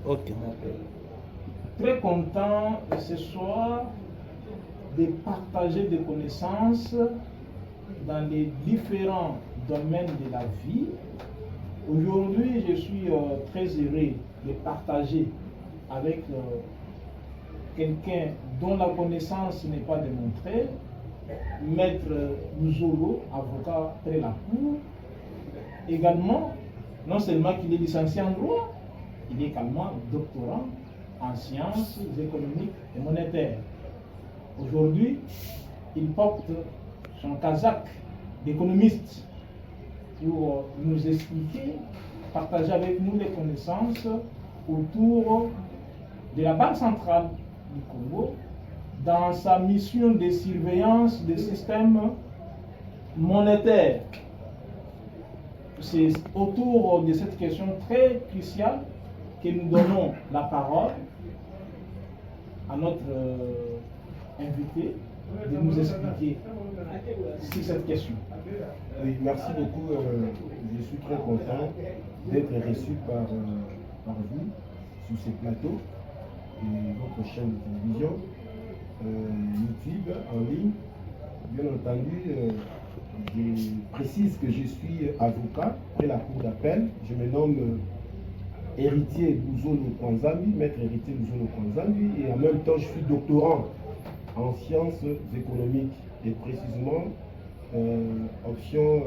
Ok. Très content ce soir de partager des connaissances dans les différents domaines de la vie. Aujourd'hui, je suis très heureux de partager avec quelqu'un dont la connaissance n'est pas démontrée, Maître Nzolo, avocat près la cour. Également, non seulement qu'il est licencié en droit, il est également doctorant en sciences économiques et monétaires. Aujourd'hui, il porte son casaque d'économiste pour nous expliquer, partager avec nous les connaissances autour de la Banque centrale du Congo dans sa mission de surveillance des systèmes monétaires. C'est autour de cette question très cruciale que nous donnons la parole à notre invité de nous expliquer sur cette question. Oui, merci beaucoup. Je suis très content d'être reçu par vous sur ce plateau et votre chaîne de télévision, YouTube en ligne. Bien entendu, je précise que je suis avocat près la cour d'appel. Je me nomme héritier Luzolo Kwanzambi, maître héritier Luzolo Kwanzambi, et en même temps je suis doctorant en sciences économiques et précisément option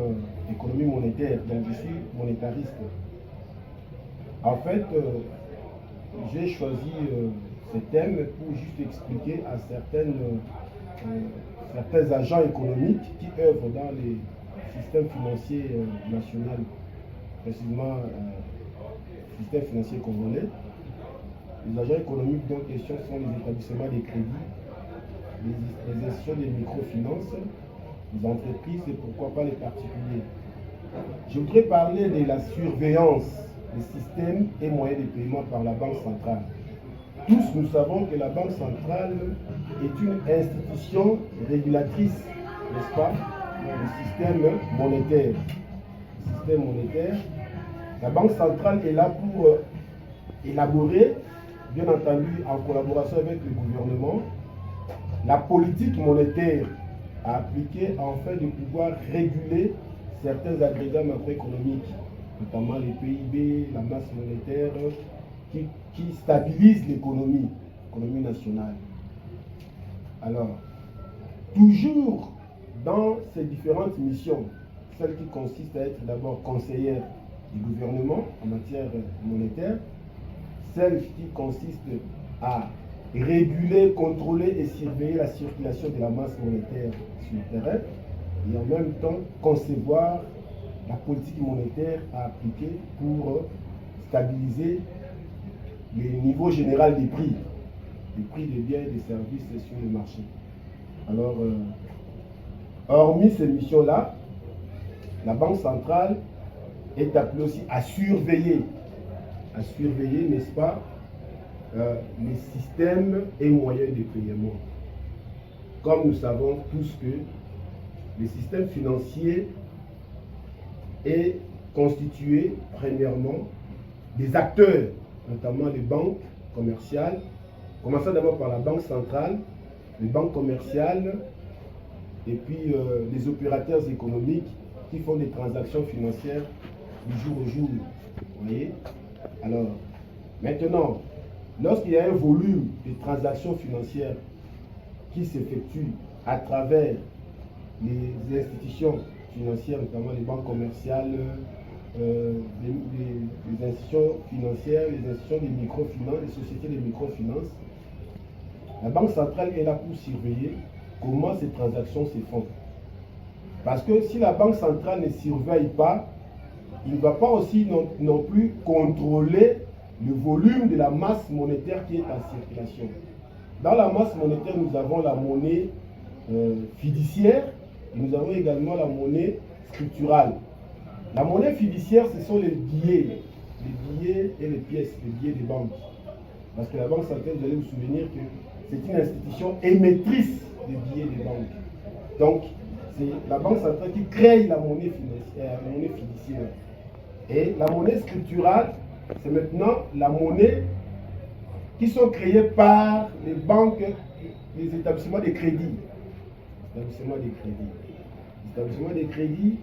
économie monétaire, donc je suis monétariste. En fait, j'ai choisi ce thème pour juste expliquer à certains agents économiques qui œuvrent dans les systèmes financiers nationaux, précisément système financier congolais. Les agents économiques dont question sont les établissements des crédits, les institutions des microfinances, les entreprises et pourquoi pas les particuliers. Je voudrais parler de la surveillance des systèmes et moyens de paiement par la Banque centrale. Tous nous savons que la Banque centrale est une institution régulatrice, n'est-ce pas, du système monétaire. Le système monétaire. La Banque centrale est là pour élaborer, bien entendu en collaboration avec le gouvernement, la politique monétaire à appliquer afin de pouvoir réguler certains agrégats macroéconomiques, notamment les PIB, la masse monétaire, qui stabilisent l'économie nationale. Alors, toujours dans ces différentes missions, celle qui consiste à être d'abord conseillère du gouvernement en matière monétaire, celle qui consiste à réguler, contrôler et surveiller la circulation de la masse monétaire sur le terrain, et en même temps concevoir la politique monétaire à appliquer pour stabiliser le niveau général des prix des biens et des services sur le marché. Alors, hormis ces missions-là, la Banque centrale est appelée aussi à surveiller, n'est-ce pas, les systèmes et moyens de paiement. Comme nous savons tous que le système financier est constitué premièrement des acteurs, notamment les banques commerciales, commençant d'abord par la Banque centrale, les banques commerciales et puis les opérateurs économiques qui font des transactions financières du jour au jour. Vous voyez? Alors, maintenant, lorsqu'il y a un volume de transactions financières qui s'effectue à travers les institutions financières, notamment les banques commerciales, les institutions financières, les institutions des microfinances, les sociétés de microfinances, la Banque centrale est là pour surveiller comment ces transactions se font. Parce que si la Banque centrale ne surveille pas, il ne va pas aussi non plus contrôler le volume de la masse monétaire qui est en circulation. Dans la masse monétaire, nous avons la monnaie fiduciaire et nous avons également la monnaie structurale. La monnaie fiduciaire, ce sont les billets et les pièces, les billets des banques. Parce que la Banque centrale, vous allez vous souvenir que c'est une institution émettrice des billets des banques. Donc, c'est la Banque centrale qui crée la monnaie fiduciaire. Et la monnaie structurale, c'est maintenant la monnaie qui sont créés par les banques, les établissements de crédit. Les établissements de crédit,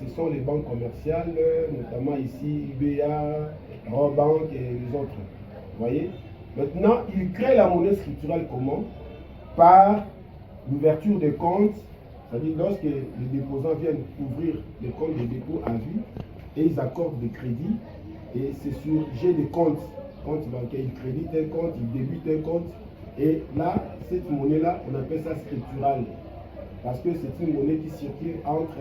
ce sont les banques commerciales, notamment ici UBA, Robank et les autres. Vous voyez? Maintenant, ils créent la monnaie scripturale comment? Par l'ouverture de comptes, c'est-à-dire lorsque les déposants viennent ouvrir des comptes de dépôt à vue et ils accordent des crédits, et c'est sur j'ai des comptes bancaires, ils créditent un compte, ils débutent un compte, et là, cette monnaie-là, on appelle ça scripturale, parce que c'est une monnaie qui circule entre